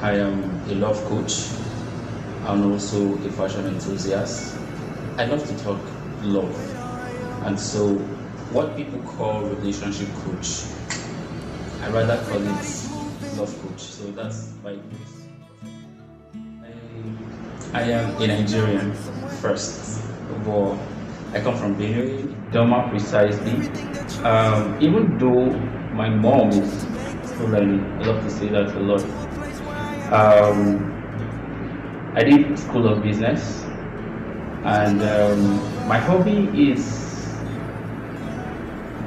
I am a love coach and also a fashion enthusiast. I love to talk love, and so what people call relationship coach, I rather call it love coach. So that's my place. I am a Nigerian first of all. I come from Benue, Doma precisely. Even though my mom is Fulani, I love to say that a lot. I did School of Business, and my hobby is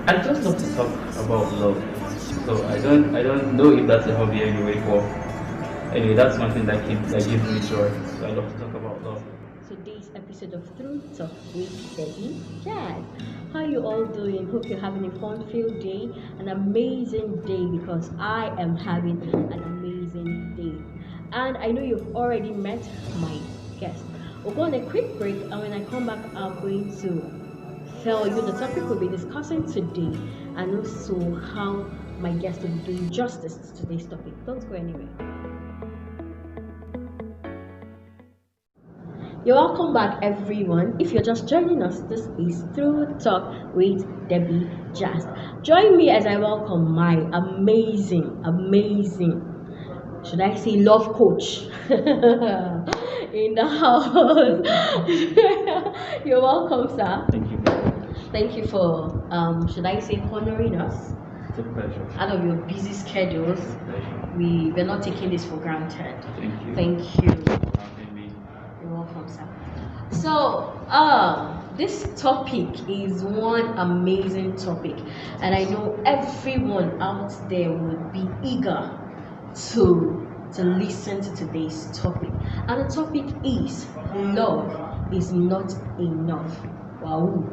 I just love to talk about love. So I don't know if that's a hobby anyway, but anyway, that's one thing that gives me joy. So I love to talk about love. Today's episode of Through Talk with DebbyJazz. How you all doing? Hope you're having a fun-filled day, an amazing day, because I am having an amazing day. And I know you've already met my guest. We'll go on a quick break, and when I come back, I'm going to tell you the topic we'll be discussing today, and also how my guest will be doing justice to today's topic. Don't go anywhere. You're welcome back, everyone. If you're just joining us, this is Through Talk with DebbyJazz. Join me as I welcome my amazing, should I say love coach in the house. You're welcome, sir. Thank you. Thank you for, should I say, honoring us. It's a pleasure. Out of your busy schedules, It's a pleasure. we're not taking this for granted. Thank you. Thank you. for having me. You're welcome, sir. So, this topic is one amazing topic, and I know everyone out there would be eager to listen to today's topic. And the topic is love is not enough. Wow.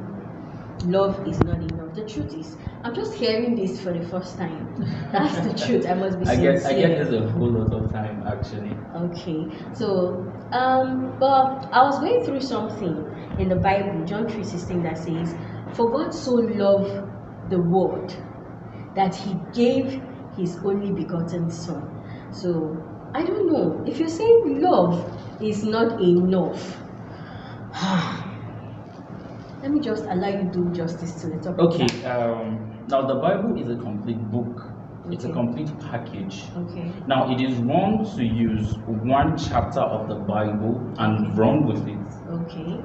Love is not enough. The truth is, I'm just hearing this for the first time. That's the truth. I must be I sincere. guess there's a whole lot of time actually. Okay, so but I was going through something in the Bible, John 3:16, that says, "For God so loved the world that He gave His only begotten Son." So I don't know if you're saying love is not enough. Let me just allow you to do justice to the topic. Okay. Now the Bible is a complete book. It's a Okay. complete package. Okay. Now it is wrong to use one chapter of the Bible and run with it. Okay.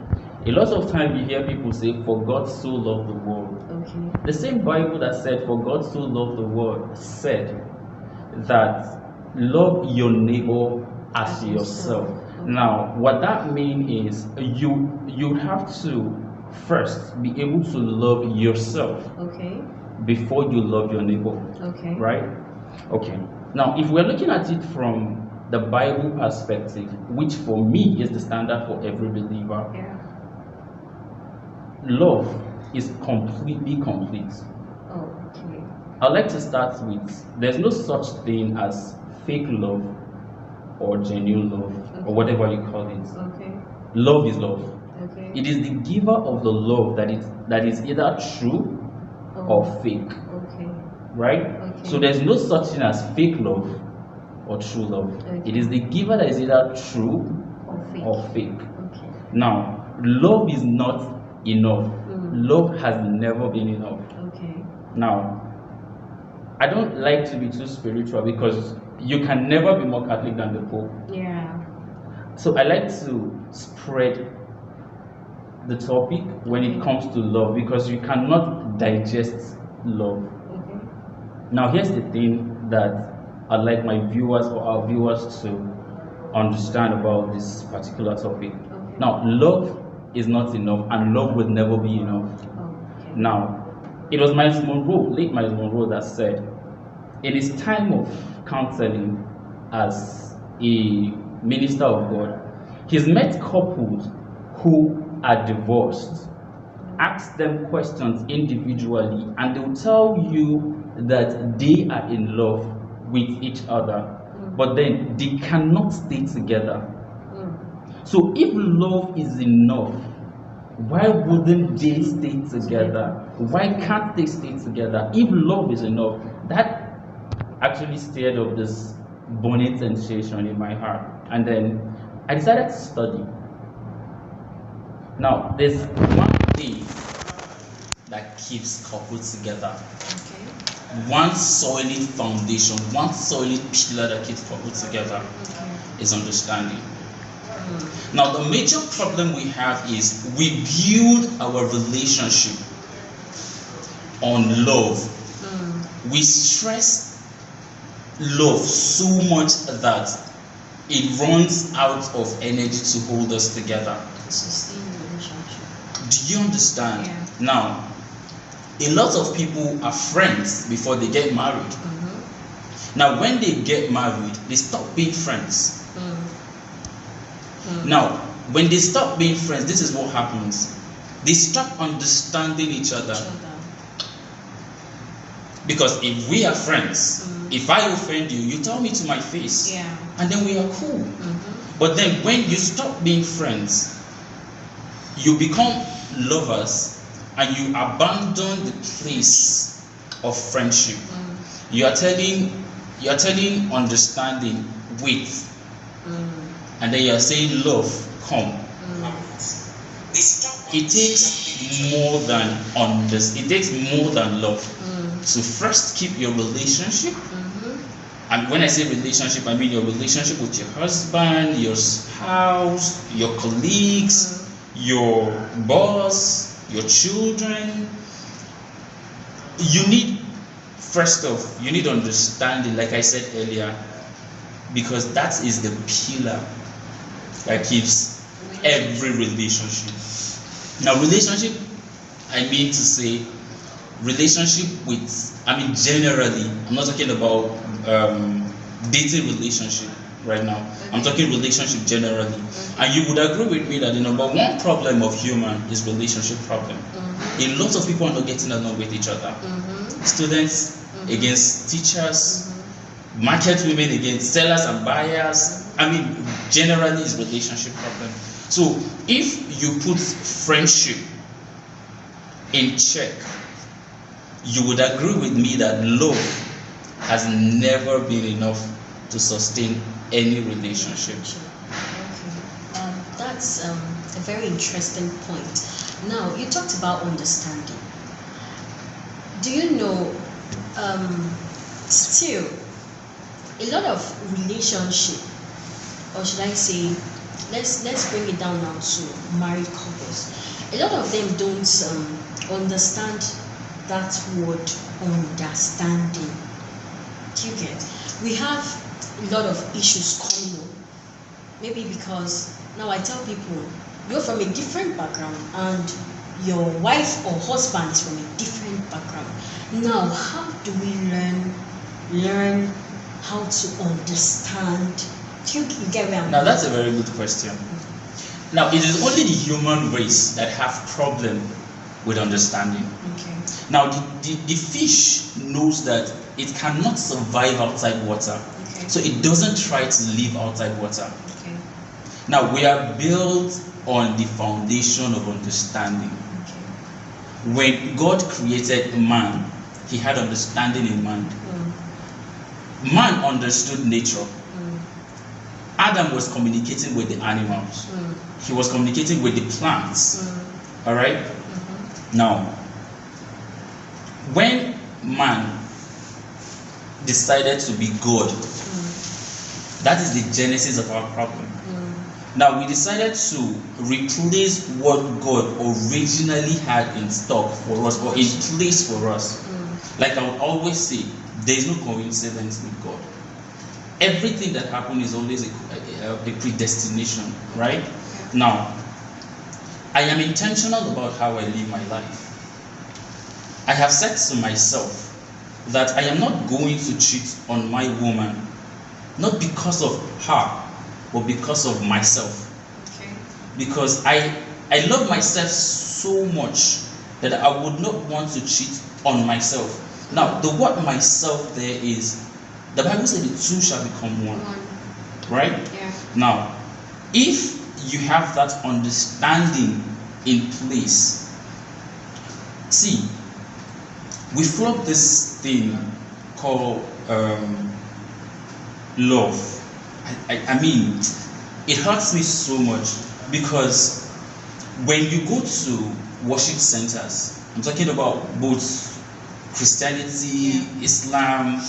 A lot of time you hear people say, "For God so loved the world." Okay. The same Bible that said, "For God so loved the world," said that love your neighbor as yourself. Now, what that means is you have to first be able to love yourself Okay. before you love your neighbor. Okay. Right? Okay. Now, if we're looking at it from the Bible perspective, which for me is the standard for every believer, Yeah. love is completely complete. Oh, okay. I'd like to start with there's no such thing as fake love or genuine love or whatever you call it. Okay. Love is love. Okay. It is the giver of the love that is either true or fake. Okay. Right? Okay. So there's no such thing as fake love or true love. Okay. It is the giver that is either true Or fake. or fake. Okay. Now, love is not enough. Mm. Love has never been enough. Okay. Now, I don't like to be too spiritual because you can never be more Catholic than the Pope. Yeah. So I like to spread the topic when it comes to love because you cannot digest love. Okay. Now, here's the thing that I'd like my viewers or our viewers to understand about this particular topic. Okay. Now, love is not enough, and love will never be enough. Oh, okay. Now, it was Miles Monroe, late Miles Monroe, that said, in his time of counseling as a minister of God, he's met couples who are divorced. Ask them questions individually, and they'll tell you that they are in love with each other, but then they cannot stay together. So if love is enough, why wouldn't they stay together? Why can't they stay together? If love is enough, that actually stirred up this burning sensation in my heart. And then I decided to study. Now, there's one thing that keeps couples together. Okay. One solid foundation, one solid pillar that keeps couples together is understanding. Now, the major problem we have is we build our relationship on love. We stress love so much that it runs out of energy to hold us together. Sustain the relationship. Do you understand? Yeah. Now, a lot of people are friends before they get married. Now, when they get married, they stop being friends. Now, when they stop being friends, this is what happens. They stop understanding each other. Because if we are friends, if I offend you, you tell me to my face. Yeah. And then we are cool. But then when you stop being friends, you become lovers and you abandon the place of friendship. You are telling understanding, wait. And then you are saying love, come. It takes more than it takes more than love to first keep your relationship. And when I say relationship, I mean your relationship with your husband, your spouse, your colleagues, your boss, your children. You need, first off, you need understanding, like I said earlier, because that is the pillar that keeps every relationship. Now, relationship, I mean to say, relationship with, generally, I'm not talking about dating relationship right now. I'm talking relationship generally. And you would agree with me that the number one problem of human is relationship problem. A lot of people are not getting along with each other. Students against teachers, market women against sellers and buyers. Generally it's relationship problem. So if you put friendship in check, you would agree with me that love has never been enough to sustain any relationship. Okay. That's a very interesting point. Now, you talked about understanding. Do you know, still, a lot of relationship, or should I say, let's bring it down now to married couples. A lot of them don't understand that word understanding. Do you get? We have a lot of issues coming up. Maybe because now I tell people you're from a different background and your wife or husband is from a different background. Now, how do we learn how to understand? Do you get where I'm Now that's a very good question. Now, it is only the human race that have problem with understanding. Okay. Now, the fish knows that it cannot survive outside water. Okay. So it doesn't try to live outside water. Okay. Now, we are built on the foundation of understanding. Okay. When God created man, he had understanding in mind. Man understood nature. Adam was communicating with the animals. He was communicating with the plants. All right? Now, when man decided to be God, that is the genesis of our problem. Now, we decided to replace what God originally had in stock for us, or in place for us. Like I would always say, there is no coincidence with God. Everything that happens is always a predestination, right? Now, I am intentional about how I live my life. I have said to myself that I am not going to cheat on my woman, not because of her, but because of myself. Okay. Because I love myself so much that I would not want to cheat on myself. Now, the word myself there is, the Bible said the two shall become one. Right? Yeah. Now, if you have that understanding in place, see, we flop this thing called love. I mean, it hurts me so much because when you go to worship centers, I'm talking about both Christianity, Islam,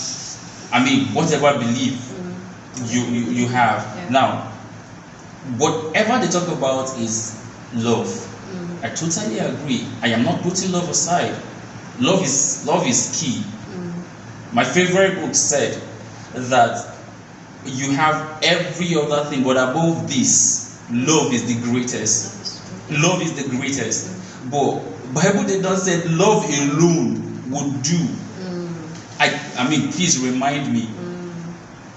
I mean, whatever belief you have. Yeah. Now, whatever they talk about is love. I totally agree. I am not putting love aside. Love is key. My favorite book said that you have every other thing, but above this, love is the greatest. Love is the greatest. But Bible did not say love alone would do. I mean, please remind me.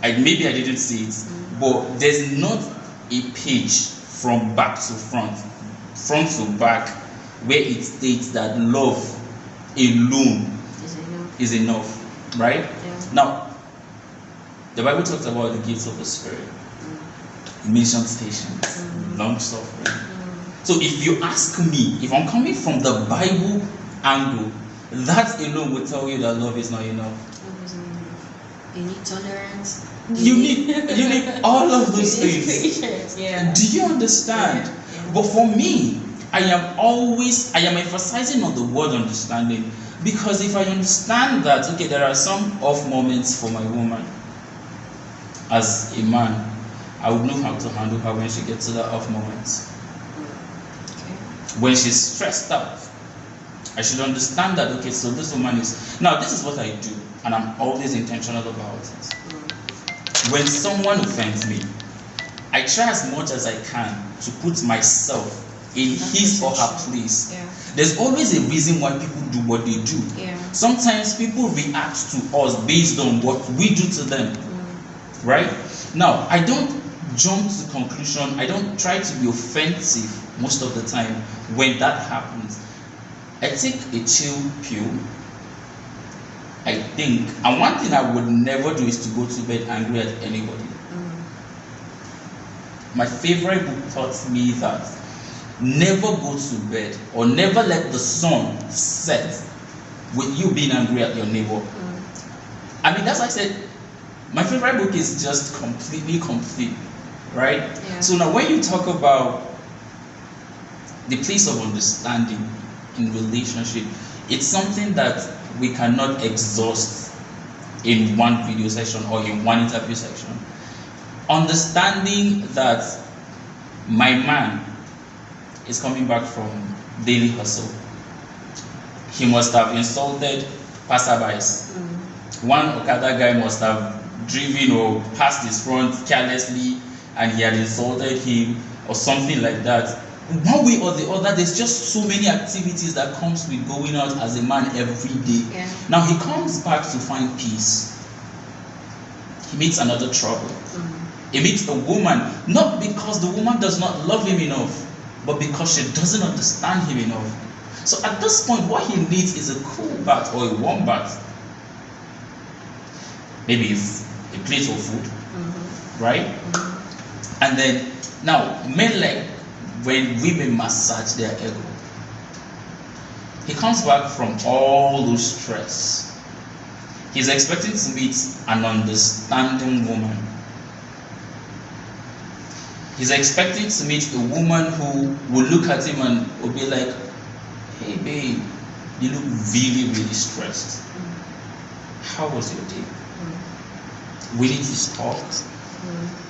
Maybe I didn't say it, but there's not a page from back to front to back, where it states that love alone is enough, right? Yeah. Now, the Bible talks about the gifts of the Spirit. It mentions patience, long suffering. So if you ask me, if I'm coming from the Bible angle, that alone will tell you that love is not enough. You need tolerance. You need all of those things. Patience. Yeah. Do you understand? Yeah. But for me, I am emphasizing on the word understanding, because if I understand that, okay, there are some off moments for my woman, as a man, I would know how to handle her when she gets to the off moments. Okay. When she's stressed out, I should understand that, okay, so this woman is... Now, this is what I do, and I'm always intentional about it. When someone offends me, I try as much as I can to put myself in his or her place. Yeah. There's always a reason why people do what they do. Yeah. Sometimes people react to us based on what we do to them. Right? Now, I don't jump to conclusion. I don't try to be offensive most of the time when that happens. I take a chill pill. I think, and one thing I would never do is to go to bed angry at anybody. My favorite book taught me that never go to bed or never let the sun set with you being angry at your neighbor. I mean, that's why I said my favorite book is just completely complete, right? Yeah. So now when you talk about the place of understanding in relationship, it's something that we cannot exhaust in one video session or in one interview section. Understanding that my man is coming back from daily hustle. He must have insulted passerbys. One Okada guy must have driven or passed his front carelessly and he had insulted him or something like that. One way or the other, there's just so many activities that comes with going out as a man every day. Yeah. Now he comes back to find peace. He meets another trouble. He meets a woman, not because the woman does not love him enough, but because she doesn't understand him enough. So at this point, what he needs is a cool bath or a warm bath. Maybe it's a plate of food, right? And then, now, men like when women massage their ego. He comes back from all those stress. He's expecting to meet an understanding woman. He's expecting to meet a woman who will look at him and will be like, hey babe, you look really, really stressed. How was your day? We need to talk.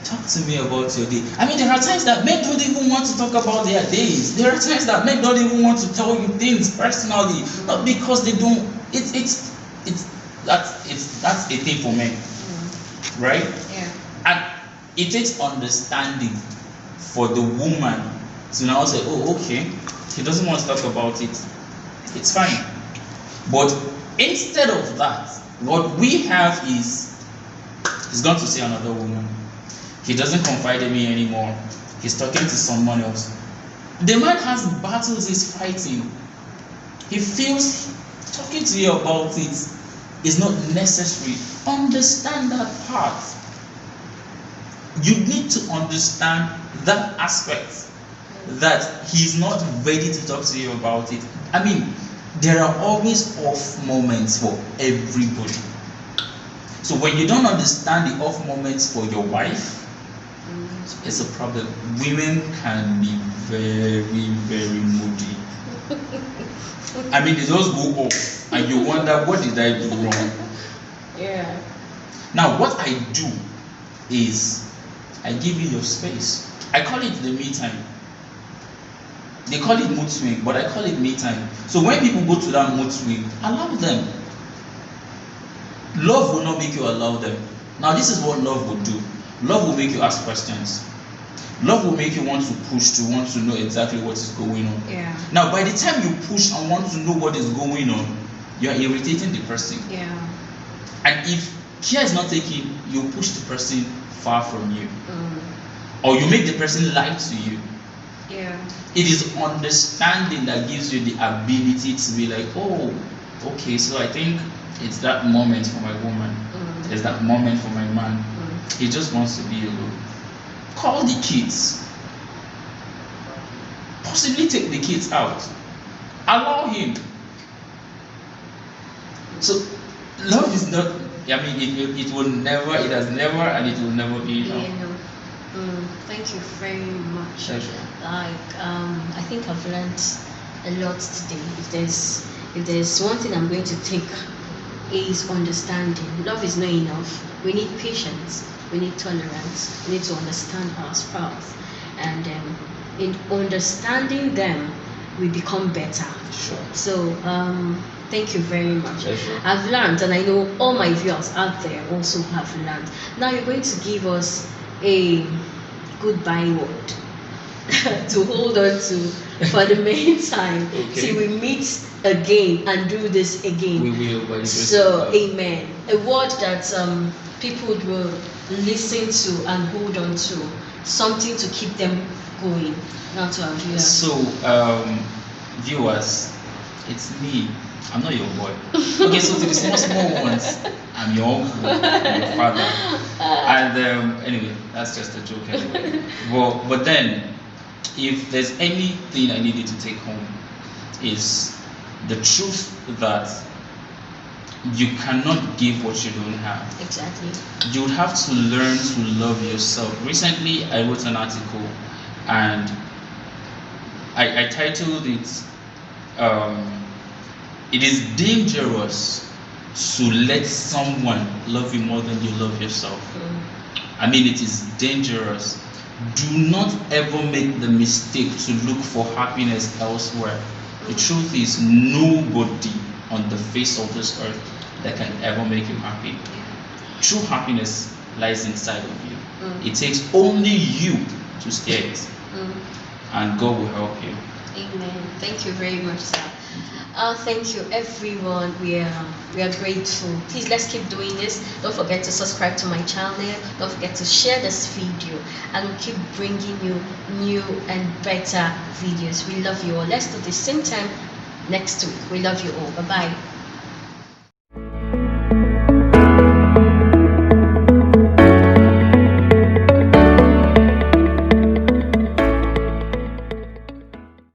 Talk to me about your day. I mean, there are times that men don't even want to talk about their days. There are times that men don't even want to tell you things personally, not because they don't. That's a thing for men, right? Yeah. And it takes understanding for the woman to now say, oh, okay, he doesn't want to talk about it. It's fine. But instead of that, what we have is he's going to see another woman. He doesn't confide in me anymore. He's talking to someone else. The man has battles he's fighting. He feels talking to you about it is not necessary. Understand that part. You need to understand that aspect, that he's not ready to talk to you about it. I mean, there are always off moments for everybody. So when you don't understand the off moments for your wife, it's a problem. Women can be very, very moody. I mean, they just go off, and you wonder, what did I do wrong? Yeah. Now, what I do is I give you your space. I call it the me time. They call it mood swing, but I call it me time. So when people go to that mood swing, allow them. Love will not make you allow them. Now, this is what love will do. Love will make you ask questions. Love will make you want to push, to want to know exactly what is going on. Yeah. Now, by the time you push and want to know what is going on, you are irritating the person. Yeah. And if care is not taken, you push the person far from you. Or you make the person lie to you. Yeah. It is understanding that gives you the ability to be like, oh, okay, so I think it's that moment for my woman. It's that moment for my man. He just wants to be alone. Call the kids. Possibly take the kids out. Allow him. So love is not, I mean, it will never, it has never, and it will never be enough. Thank you very much. Pleasure. I think I've learned a lot today. If there's one thing I'm going to take, is understanding. Love is not enough. We need patience. We need tolerance. We need to understand our spouse, and in understanding them, we become better. Sure. So thank you very much. Pleasure. I've learned, and I know all my viewers out there also have learned. Now you're going to give us a goodbye word to hold on to for the meantime, till we meet again and do this again. We will. By the grace So, of God. amen. A word that people will listen to and hold on to, something to keep them going. Now to our viewers. So, viewers, it's me. I'm not your boy. Okay, so to the small ones, I'm your uncle, I'm your father. And anyway, that's just a joke anyway. But then, if there's anything I needed to take home, is the truth that you cannot give what you don't have. Exactly. You have to learn to love yourself. Recently, I wrote an article, and I titled it, it is dangerous to let someone love you more than you love yourself. I mean, it is dangerous. Do not ever make the mistake to look for happiness elsewhere. The truth is, nobody on the face of this earth that can ever make you happy. True happiness lies inside of you. It takes only you to steer it, and God will help you. Amen. Thank you very much, sir. Thank you, everyone. We are grateful. Please, let's keep doing this. Don't forget to subscribe to my channel. Don't forget to share this video, and we'll keep bringing you new and better videos. We love you all. Let's do the same time next week. We love you all. Bye bye.